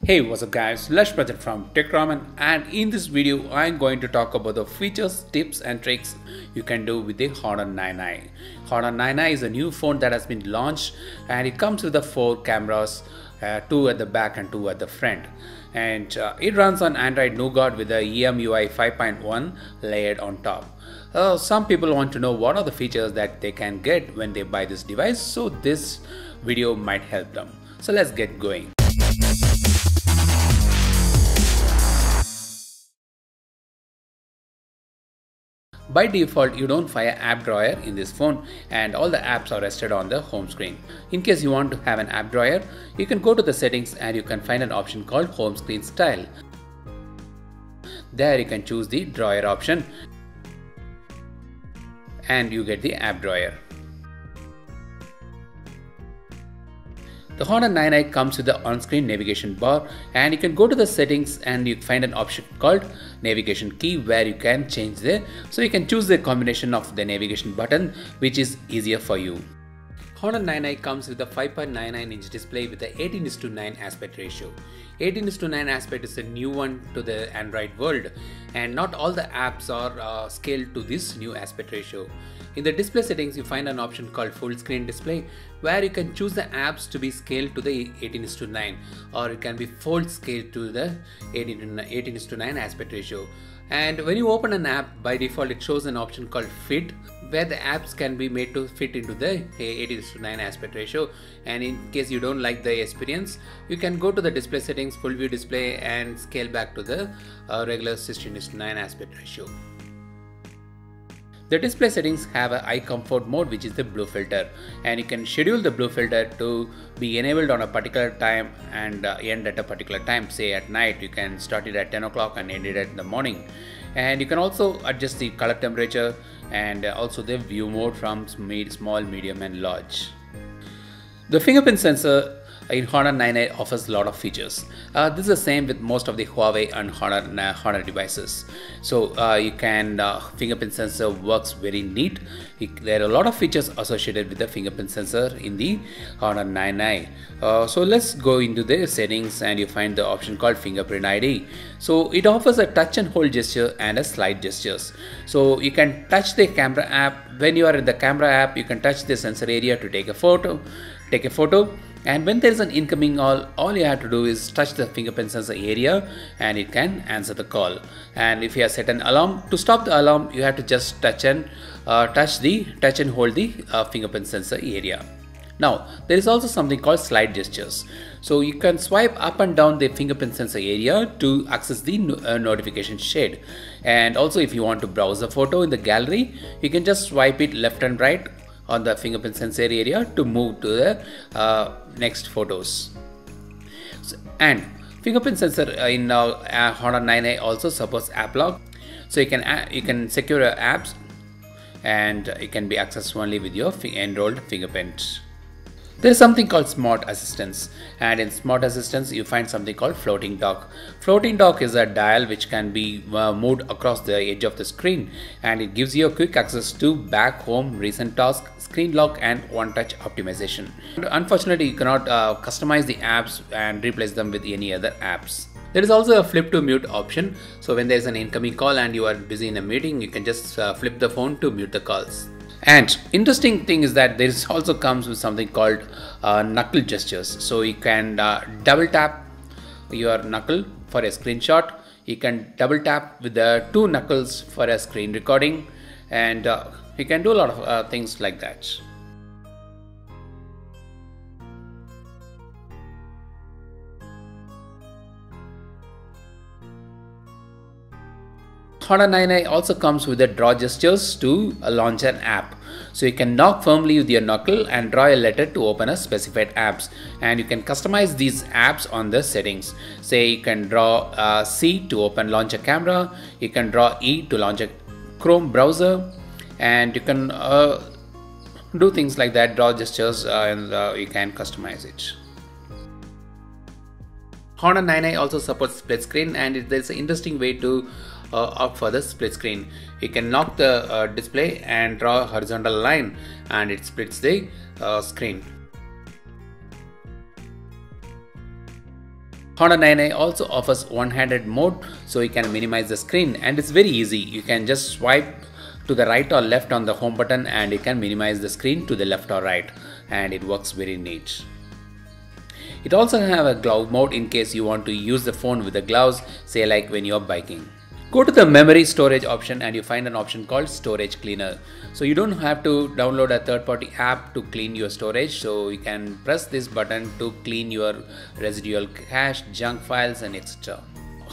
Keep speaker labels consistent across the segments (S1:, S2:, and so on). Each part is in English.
S1: Hey, what's up guys, Lash Project from Tech Raman, and in this video I'm going to talk about the features, tips and tricks you can do with the Honor 9i. Honor 9i is a new phone that has been launched and it comes with the 4 cameras, 2 at the back and 2 at the front. And it runs on Android Nougat with the EMUI 5.1 layered on top. Some people want to know what are the features that they can get when they buy this device, so this video might help them. So let's get going. By default, you don't find an app drawer in this phone and all the apps are rested on the home screen. In case you want to have an app drawer, you can go to the settings and you can find an option called home screen style. There you can choose the drawer option and you get the app drawer. The Honor 9i comes with the on-screen navigation bar, and you can go to the settings and you find an option called navigation key where you can change so you can choose the combination of the navigation button which is easier for you. Honor 9i comes with a 5.99-inch display with a 18:9 aspect ratio. 18:9 aspect is a new one to the Android world, and not all the apps are scaled to this new aspect ratio. In the display settings, you find an option called full screen display where you can choose the apps to be scaled to the 18:9, or it can be full scaled to the 18:9 aspect ratio. And when you open an app, by default it shows an option called fit where the apps can be made to fit into the 18:9 aspect ratio. And in case you don't like the experience, you can go to the display settings, full view display, and scale back to the regular 16:9 aspect ratio. The display settings have an eye comfort mode, which is the blue filter, and you can schedule the blue filter to be enabled on a particular time and end at a particular time. Say at night, you can start it at 10 o'clock and end it at the morning. And you can also adjust the color temperature and also the view mode from small, medium and large. The fingerprint sensor in Honor 9i offers a lot of features. This is the same with most of the Huawei and Honor devices. So you can fingerprint sensor works very neat. There are a lot of features associated with the fingerprint sensor in the Honor 9i. So let's go into the settings and you find the option called fingerprint ID. So it offers a touch and hold gesture and a slide gestures. So you can touch the camera app. When you are in the camera app, you can touch the sensor area to take a photo. And when there is an incoming call, all you have to do is touch the fingerprint sensor area and it can answer the call. And if you have set an alarm, to stop the alarm, you have to just touch and hold the fingerprint sensor area. Now, there is also something called slide gestures. So you can swipe up and down the fingerprint sensor area to access the notification shade. And also if you want to browse a photo in the gallery, you can just swipe it left and right on the fingerprint sensor area to move to the next photos. And fingerprint sensor in Honor 9i also supports app lock, so you can secure your apps and it can be accessed only with your enrolled fingerprint. There is something called Smart Assistance, and in Smart Assistance you find something called Floating Dock. Floating Dock is a dial which can be moved across the edge of the screen, and it gives you a quick access to back, home, recent task, screen lock and one-touch optimization. Unfortunately, you cannot customize the apps and replace them with any other apps. There is also a flip to mute option, so when there is an incoming call and you are busy in a meeting, you can just flip the phone to mute the calls. And interesting thing is that there also comes with something called knuckle gestures. So you can double tap your knuckle for a screenshot. You can double tap with the 2 knuckles for a screen recording, and you can do a lot of things like that. Honor 9i also comes with the draw gestures to launch an app. So you can knock firmly with your knuckle and draw a letter to open a specified apps, and you can customize these apps on the settings. Say you can draw C to launch a camera, you can draw E to launch a Chrome browser, and you can do things like that, draw gestures, and you can customize it. Honor 9i also supports split screen, and there's an interesting way to opt for the split screen. You can lock the display and draw a horizontal line and it splits the screen. Honor 9i also offers one-handed mode, so you can minimize the screen, and it's very easy. You can just swipe to the right or left on the home button and you can minimize the screen to the left or right, and it works very neat. It also have a glove mode in case you want to use the phone with the gloves, say like when you're biking. Go to the memory storage option and you find an option called storage cleaner. So you don't have to download a third-party app to clean your storage. So you can press this button to clean your residual cache, junk files and etc.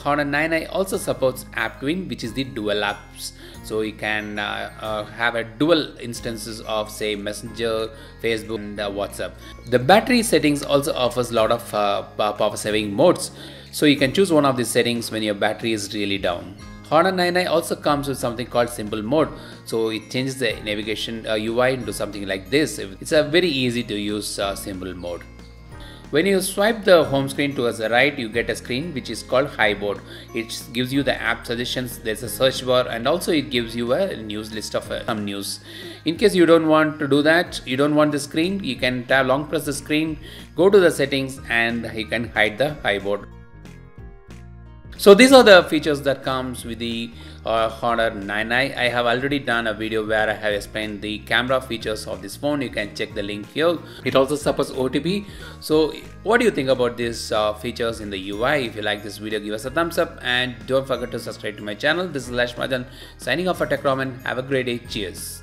S1: Honor 9i also supports App Twin, which is the dual apps. So you can have a dual instances of say Messenger, Facebook and WhatsApp. The battery settings also offers a lot of power saving modes. So you can choose one of these settings when your battery is really down. Honor 9i also comes with something called simple mode. So it changes the navigation UI into something like this. It's a very easy to use simple mode. When you swipe the home screen towards the right, you get a screen which is called Highboard. It gives you the app suggestions, there's a search bar, and also it gives you a news list of some news. In case you don't want to do that, you don't want the screen, you can long press the screen, go to the settings and you can hide the Highboard. So these are the features that comes with the Honor 9i. I have already done a video where I have explained the camera features of this phone. You can check the link here. It also supports OTP. So what do you think about these features in the UI? If you like this video, give us a thumbs up and don't forget to subscribe to my channel. This is Lash Madan signing off for TechRaman. Have a great day. Cheers.